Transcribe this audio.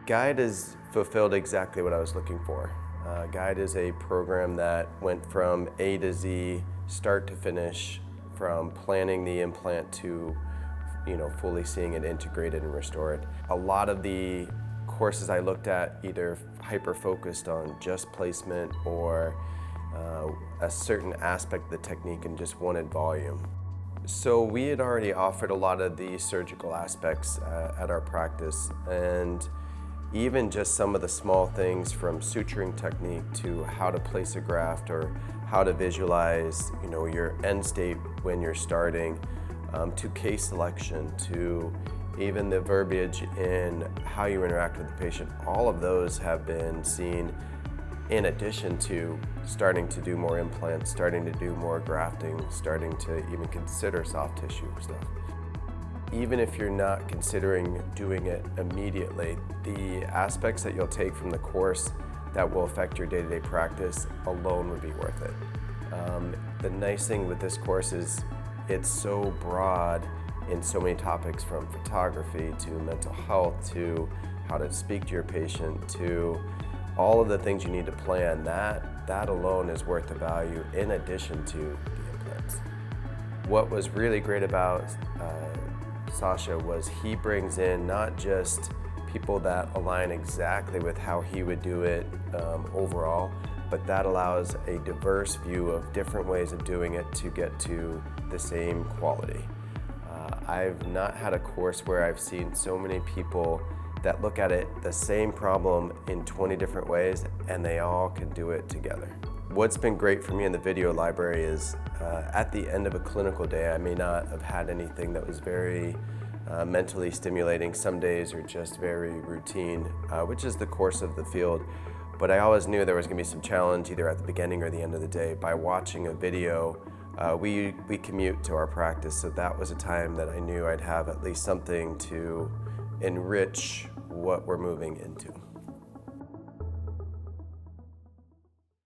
gIDE has fulfilled exactly what I was looking for. gIDE is a program that went from A to Z, start to finish, from planning the implant to fully seeing it integrated and restored. A lot of the courses I looked at either hyper-focused on just placement or a certain aspect of the technique and just wanted volume. So we had already offered a lot of the surgical aspects at our practice, and even just some of the small things from suturing technique to how to place a graft or how to visualize your end state when you're starting, to case selection, to even the verbiage in how you interact with the patient. All of those have been seen in addition to starting to do more implants, starting to do more grafting, starting to even consider soft tissue stuff. Even if you're not considering doing it immediately, the aspects that you'll take from the course that will affect your day-to-day practice alone would be worth it. The nice thing with this course is it's so broad in so many topics, from photography to mental health to how to speak to your patient to all of the things you need to plan. That alone is worth the value in addition to the implants. What was really great about Sasha was he brings in not just people that align exactly with how he would do it overall, but that allows a diverse view of different ways of doing it to get to the same quality. I've not had a course where I've seen so many people that look at it, the same problem, in 20 different ways, and they all can do it together. What's been great for me in the video library is at the end of a clinical day, I may not have had anything that was very mentally stimulating. Some days are just very routine, which is the course of the field. But I always knew there was going to be some challenge either at the beginning or the end of the day. By watching a video, we commute to our practice, so that was a time that I knew I'd have at least something to enrich what we're moving into.